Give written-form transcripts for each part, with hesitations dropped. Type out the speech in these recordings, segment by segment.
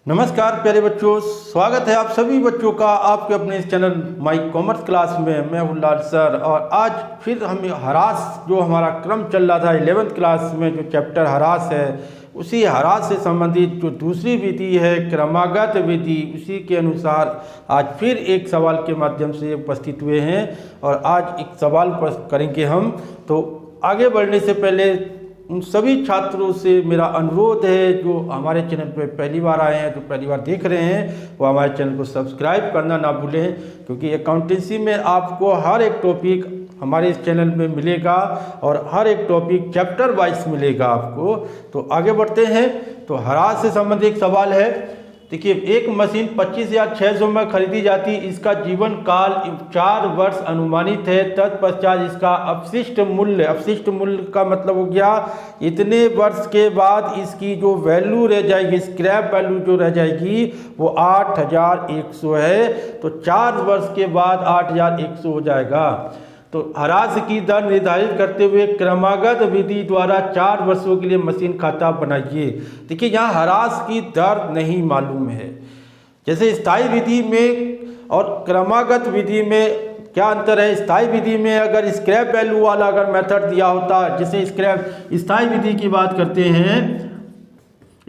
नमस्कार प्यारे बच्चों, स्वागत है आप सभी बच्चों का आपके अपने इस चैनल माई कॉमर्स क्लास में। मैं हूँ लाल सर और आज फिर हम हरास जो हमारा क्रम चल रहा था 11th क्लास में, जो चैप्टर हरास है, उसी हरास से संबंधित जो दूसरी विधि है क्रमागत विधि, उसी के अनुसार आज फिर एक सवाल के माध्यम से उपस्थित हुए हैं और आज एक सवाल करेंगे हम। तो आगे बढ़ने से पहले उन सभी छात्रों से मेरा अनुरोध है जो हमारे चैनल पर पहली बार आए हैं, जो पहली बार देख रहे हैं, वो हमारे चैनल को सब्सक्राइब करना ना भूलें, क्योंकि अकाउंटेंसी में आपको हर एक टॉपिक हमारे इस चैनल में मिलेगा और हर एक टॉपिक चैप्टर वाइज मिलेगा आपको। तो आगे बढ़ते हैं। तो हरास से संबंधित एक सवाल है। देखिए, एक मशीन 25,600 में खरीदी जाती, इसका जीवन काल 4 वर्ष अनुमानित है। तत्पश्चात इसका अपशिष्ट मूल्य का मतलब हो गया इतने वर्ष के बाद इसकी जो वैल्यू रह जाएगी, स्क्रैप वैल्यू जो रह जाएगी वो 8,100 है। तो 4 वर्ष के बाद 8,100 हो जाएगा। तो हरास की दर निर्धारित करते हुए क्रमागत विधि द्वारा 4 वर्षों के लिए मशीन खाता बनाइए। देखिए, यहाँ हरास की दर नहीं मालूम है। जैसे स्थायी विधि में और क्रमागत विधि में क्या अंतर है। स्थायी विधि में अगर स्क्रैप वैल्यू वाला अगर मेथड दिया होता, जैसे स्थायी विधि की बात करते हैं,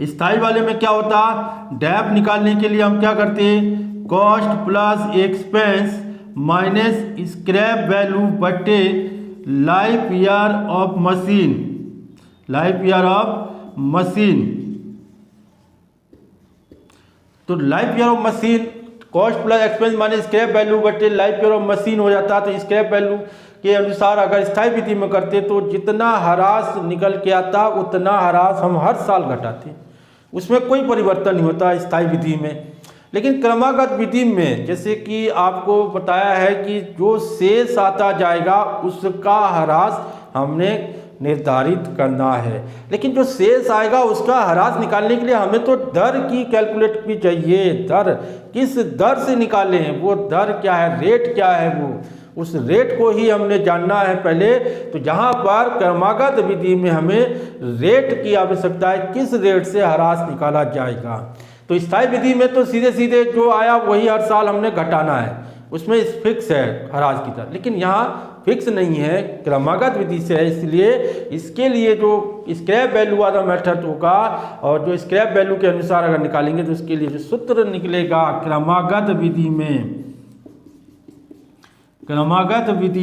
स्थायी वाले में क्या होता, डैप निकालने के लिए हम क्या करते हैं, cost plus expense minus scrap value बटे लाइफ ईयर ऑफ मशीन। तो life year of machine cost plus expense minus scrap value बटे लाइफ ईयर ऑफ मशीन हो जाता। तो स्क्रैप वैल्यू के अनुसार अगर स्थायी विधि में करते तो जितना हरास निकल के आता उतना हरास हम हर साल घटाते, उसमें कोई परिवर्तन नहीं होता स्थायी विधि में। लेकिन क्रमागत विधि में जैसे कि आपको बताया है कि जो शेष आता जाएगा उसका हरास हमने निर्धारित करना है। लेकिन जो शेष आएगा उसका हरास निकालने के लिए हमें तो दर की कैलकुलेट भी चाहिए। दर किस दर से निकालें, वो दर क्या है, रेट क्या है, वो उस रेट को ही हमने जानना है पहले। तो जहाँ पर क्रमागत विधि में हमें रेट की आवश्यकता है, किस रेट से हरास निकाला जाएगा। तो स्थायी विधि में तो सीधे सीधे जो आया वही हर साल हमने घटाना है, उसमें फिक्स है हरास की दर। लेकिन यहाँ फिक्स नहीं है, क्रमागत विधि से है, इसलिए इसके लिए जो स्क्रैप वैल्यू वाला मेथड होगा और जो स्क्रैप वैल्यू के अनुसार अगर निकालेंगे तो उसके लिए जो सूत्र निकलेगा क्रमागत विधि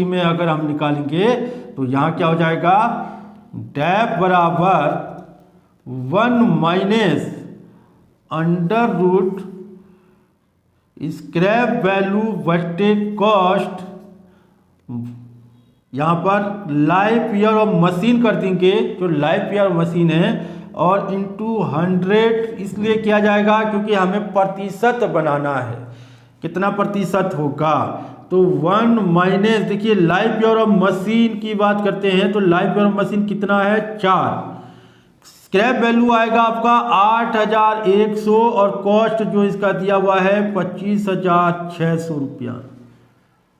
में अगर हम निकालेंगे तो यहाँ क्या हो जाएगा, डैप बराबर 1 माइनस अंडर रूट स्क्रैप वैल्यू बटे कॉस्ट, यहाँ पर लाइफ ईयर ऑफ मशीन कर देंगे, जो लाइफ ईयर ऑफ मशीन है, और इंटू 100 इसलिए किया जाएगा क्योंकि हमें प्रतिशत बनाना है। कितना प्रतिशत होगा, तो 1 माइनस, देखिए लाइफ ईयर ऑफ मशीन की बात करते हैं तो लाइफ ईयर ऑफ मशीन कितना है, 4। स्क्रैप वैल्यू आएगा आपका 8,100 और कॉस्ट जो इसका दिया हुआ है 25,600 रुपया।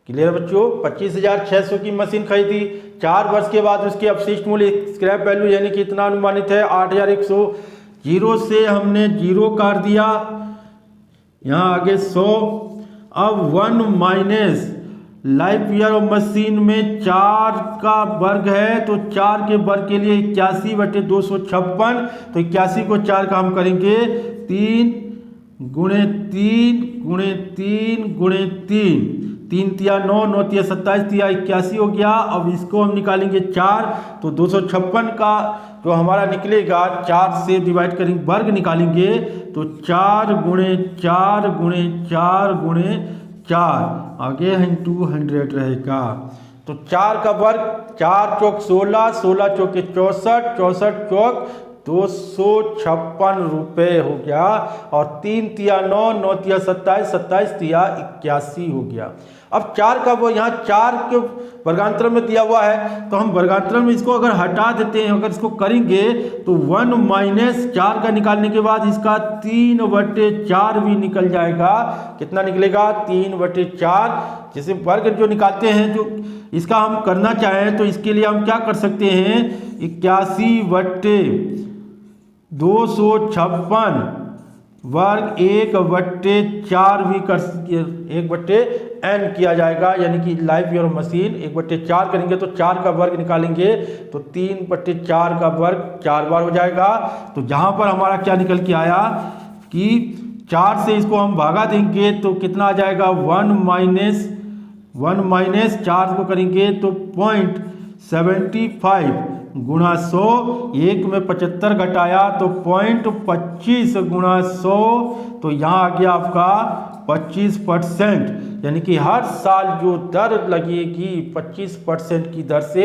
क्लियर बच्चों, 25,600 की मशीन खरीदी, 4 वर्ष के बाद उसकी अपशिष्ट मूल्य स्क्रैप वैल्यू यानी कि इतना अनुमानित है 8,100। जीरो से हमने जीरो काट दिया, यहाँ आगे 100। अब 1 minus life year of machine में 4 का वर्ग है तो 4 के वर्ग के लिए 81 बटे 256। तो 81 को 4 का हम करेंगे 3 गुणे 3 गुणे 3 गुणे 3, 3 तिया 9, 9 तिया 27, तिया 81 हो गया। अब इसको हम निकालेंगे 4, तो 256 का जो हमारा निकलेगा 4 से डिवाइड करेंगे, वर्ग निकालेंगे तो 4 गुणे 4 गुणे 4 गुणे 4, आगे इंटू 100 रहेगा। तो 4 का वर्ग, 4 चौक 16, 16 चौके 64, 64 चौक 256 रुपये हो गया। और 3 तिया 9, 9 तिया 27, 27 तिया 81 हो गया। अब 4 का वो यहाँ 4 के वर्गांतर में दिया हुआ है तो हम वर्गांतर में इसको अगर हटा देते हैं, अगर इसको करेंगे तो 1 माइनस 4 का निकालने के बाद इसका 3/4 भी निकल जाएगा। कितना निकलेगा, 3/4। जैसे वर्ग जो निकालते हैं, जो इसका हम करना चाहें तो इसके लिए हम क्या कर सकते हैं, 81/256 वर्ग 1/4 भी कर 1/n किया जाएगा, यानी कि लाइफ ईयर ऑफ मशीन 1/4 करेंगे तो 4 का वर्ग निकालेंगे तो 3/4 का वर्ग 4 बार हो जाएगा। तो जहाँ पर हमारा क्या निकल के आया कि 4 से इसको हम भागा देंगे तो कितना आ जाएगा 1 माइनस 4 को करेंगे तो 0.75 गुणा 100, 1 में 75 घटाया तो 0.25 गुणा 100, तो यहाँ आ गया आपका 25%, यानी कि हर साल जो दर लगेगी 25% की दर से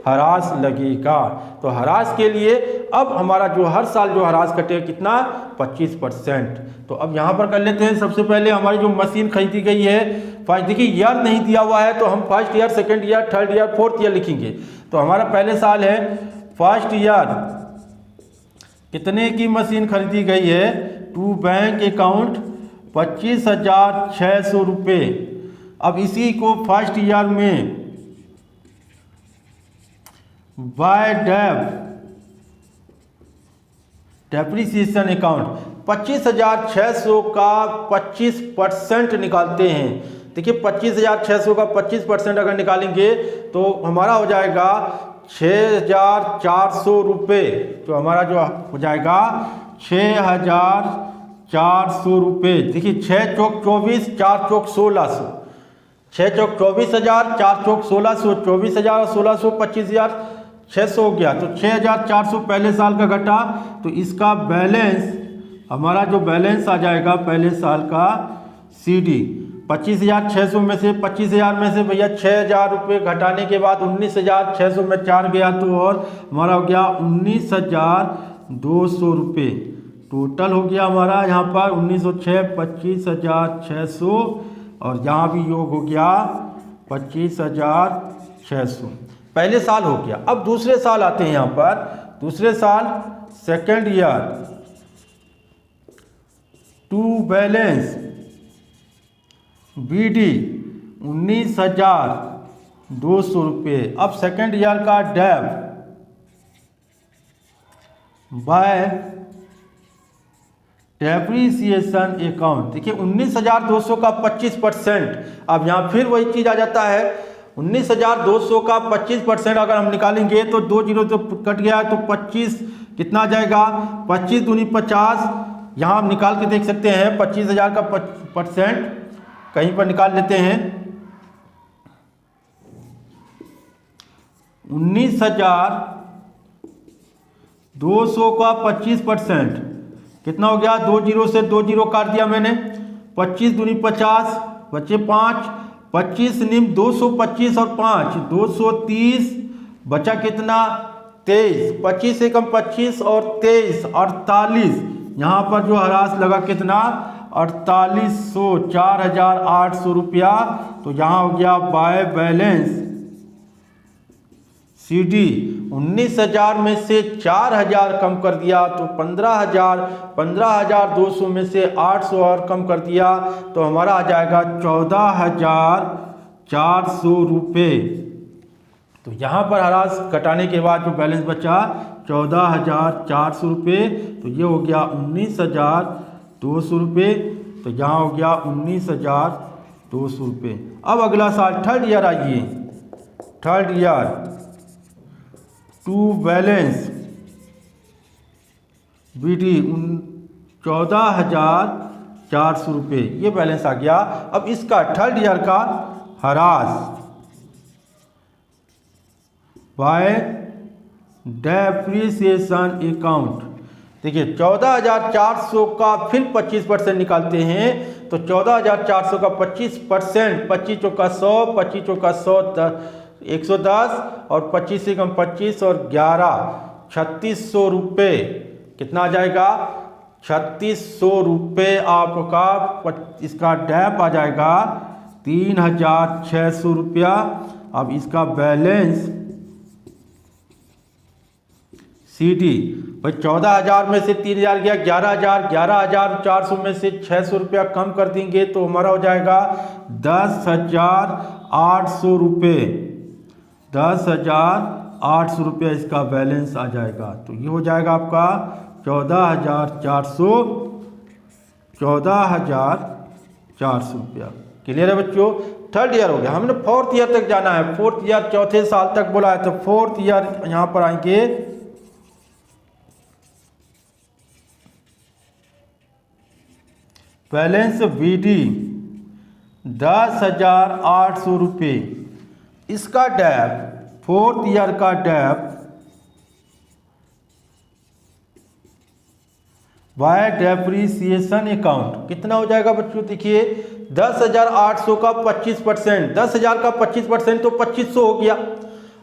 ह्रास लगेगा। तो ह्रास के लिए अब हमारा जो हर साल जो ह्रास कटेगा कितना 25%। तो अब यहाँ पर कर लेते हैं। सबसे पहले हमारी जो मशीन खरीदी गई है, देखिए ईयर नहीं दिया हुआ है तो हम first year, second year, third year, fourth year लिखेंगे। तो हमारा पहले साल है फर्स्ट ईयर, कितने की मशीन खरीदी गई है टू बैंक अकाउंट 25,600 रुपये। अब इसी को फर्स्ट ईयर में बाय डेप्रिसिएशन अकाउंट 25,600 का 25% निकालते हैं। देखिए 25,600 का 25% अगर निकालेंगे तो हमारा हो जाएगा 6,400 रुपये। तो हमारा जो हो जाएगा 6,400 रुपये। देखिए 6 चौक 24, 4 चौक 1600, 6 चौक 24,000, 4 चौक 1600, 24,000 और 1600 25,600 हो गया। तो 6,400 पहले साल का घटा, तो इसका बैलेंस, हमारा जो बैलेंस आ जाएगा पहले साल का CD 25,600 में से 25,000 में से भैया 6,000 रुपये घटाने के बाद 19,600 में 4 गया तो और हमारा हो गया 19,200 रुपये। टोटल हो गया हमारा यहाँ पर 1906 25,600 और यहाँ भी योग हो गया 25,600। पहले साल हो गया। अब दूसरे साल आते हैं यहाँ पर। दूसरे साल second year to balance BD 19,200 रुपये। अब सेकेंड ईयर का डेब बाय डेप्रिसिएशन अकाउंट, देखिए 19,200 का 25%। अब यहाँ फिर वही चीज़ आ जाता है, 19,200 का 25% अगर हम निकालेंगे तो 2 जीरो तो कट गया तो 25 कितना आ जाएगा 25 दूनी 50। यहाँ हम निकाल के देख सकते हैं 25,000 का % कहीं पर निकाल लेते हैं। 19,200 का 25% कितना हो गया, 2 जीरो से 2 जीरो काट दिया मैंने, 25 दूनी 50 बचे 5, 25 निम 225 और 5 230 बचा कितना 23, 25 से कम 25 और 23 48। यहाँ पर जो ह्रास लगा कितना 4800, 4,800 रुपया। तो यहाँ हो गया बाय बैलेंस CD 19,000 में से 4,000 कम कर दिया तो 15,200 में से 800 और कम कर दिया तो हमारा आ जाएगा 14,400 रुपये। तो यहाँ पर ह्रास घटाने के बाद जो बैलेंस बचा 14,400 रुपये। तो ये हो गया 19,200 रुपये। तो यहाँ हो गया 19,200 रुपये। अब अगला साल थर्ड ईयर आइए। Third year to balance BD 14,400 रुपये, ये बैलेंस आ गया। अब इसका थर्ड ईयर का ह्रास बाय डेप्रिसिएशन अकाउंट, देखिए 14,400 का फिर 25% निकालते हैं तो 14,400 का 25%, 25 चौका 100, 25 चौका 100 110 और 25 से कम 25 और 11 3,600 रुपये। कितना आ जाएगा 3,600 रुपये आपका। इसका डैप आ जाएगा 3,600 रुपया। अब इसका बैलेंस CD भाई 14,000 में से 3,000 गया 11,000, 11,400 में से 600 रुपया कम कर देंगे तो हमारा हो जाएगा 10,800 रुपये। 10,800 रुपया इसका बैलेंस आ जाएगा। तो ये हो जाएगा आपका 14,400 14,400 रुपया। क्लियर है बच्चों? थर्ड ईयर हो गया, हमने फोर्थ ईयर तक जाना है। फोर्थ ईयर चौथे साल तक बोला है, तो फोर्थ ईयर यहाँ पर आएंगे। बैलेंस बीडी 10,800 रुपये। इसका डैप, फोर्थ ईयर का डैप बाय डेप्रीसिएशन अकाउंट कितना हो जाएगा बच्चों? देखिए 10,800 का 25%, 10,000 का 25% तो 2500 हो गया।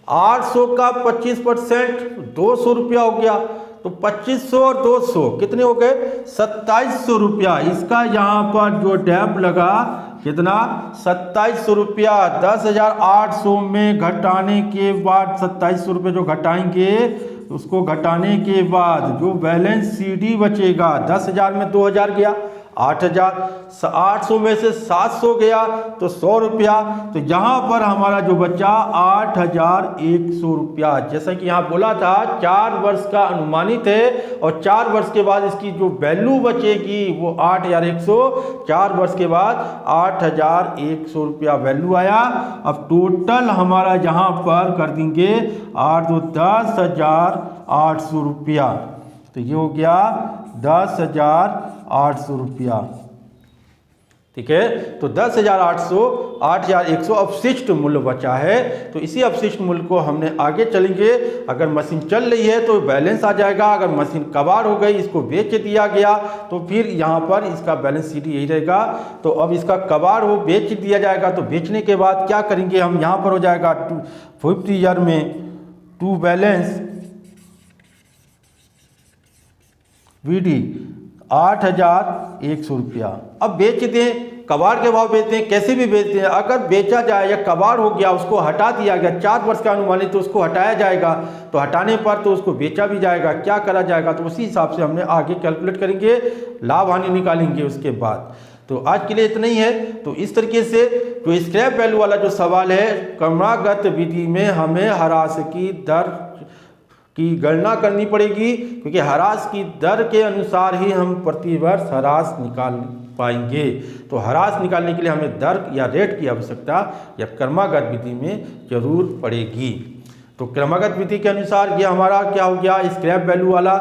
800 का 25% 200 रुपया हो गया। तो 2500 और 200 कितने हो गए? 2700 रुपया। इसका यहाँ पर जो डैप लगा कितना? 2700 रुपया। 10,800 में घटाने के बाद 2700 रुपये जो घटाएंगे, उसको घटाने के बाद जो बैलेंस सीडी बचेगा, 10,000 में 2,000 गया, 8,000, 800 में से 700 गया तो 100 रुपया। तो यहाँ पर हमारा जो बचा 8,100 रुपया। जैसा कि यहाँ बोला था 4 वर्ष का अनुमानित है और 4 वर्ष के बाद इसकी जो वैल्यू बचेगी वो 8,100। 4 वर्ष के बाद 8,100 रुपया वैल्यू आया। अब टोटल हमारा यहाँ पर कर देंगे 8 तो 10,800 रुपया। तो ये हो गया 10,800 रुपया। ठीक है, तो 10,800, 8,100 अपशिष्ट मूल्य बचा है। तो इसी अपशिष्ट मूल्य को हमने आगे चलेंगे। अगर मशीन चल रही है तो बैलेंस आ जाएगा, अगर मशीन कबाड़ हो गई, इसको बेच दिया गया, तो फिर यहाँ पर इसका बैलेंस शीट यही रहेगा। तो अब इसका कबाड़ हो बेच दिया जाएगा, तो बेचने के बाद क्या करेंगे हम? यहाँ पर हो जाएगा 5th ईयर में टू बैलेंस वीडी 8,100 रुपया। अब बेच दें, कबाड़ के भाव बेचते हैं, कैसे भी बेचते हैं। अगर बेचा जाए या कबाड़ हो गया, उसको हटा दिया गया, 4 वर्ष का अनुमानित, तो उसको हटाया जाएगा। तो हटाने पर तो उसको बेचा भी जाएगा, क्या करा जाएगा, तो उसी हिसाब से हमने आगे कैलकुलेट करेंगे, लाभ हानि निकालेंगे उसके बाद। तो आज के लिए इतना ही है। तो इस तरीके से जो स्क्रैप वैल्यू वाला जो सवाल है, क्रमागत विधि में हमें ह्रास की दर की गणना करनी पड़ेगी, क्योंकि ह्रास की दर के अनुसार ही हम प्रतिवर्ष ह्रास निकाल पाएंगे। तो ह्रास निकालने के लिए हमें दर या रेट की आवश्यकता या क्रमागत विधि में जरूर पड़ेगी। तो क्रमागत विधि के अनुसार ये हमारा क्या हो गया? स्क्रैप वैल्यू वाला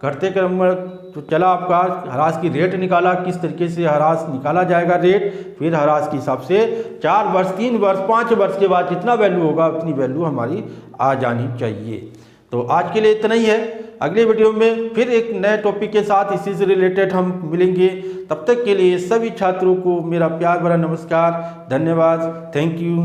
घटते क्रम तो चला, आपका ह्रास की रेट निकाला, किस तरीके से ह्रास निकाला जाएगा रेट, फिर ह्रास के हिसाब से 4 वर्ष, 3 वर्ष, 5 वर्ष के बाद जितना वैल्यू होगा उतनी वैल्यू हमारी आ जानी चाहिए। तो आज के लिए इतना ही है। अगले वीडियो में फिर एक नए टॉपिक के साथ इसी से रिलेटेड हम मिलेंगे। तब तक के लिए सभी छात्रों को मेरा प्यार भरा नमस्कार, धन्यवाद, थैंक यू।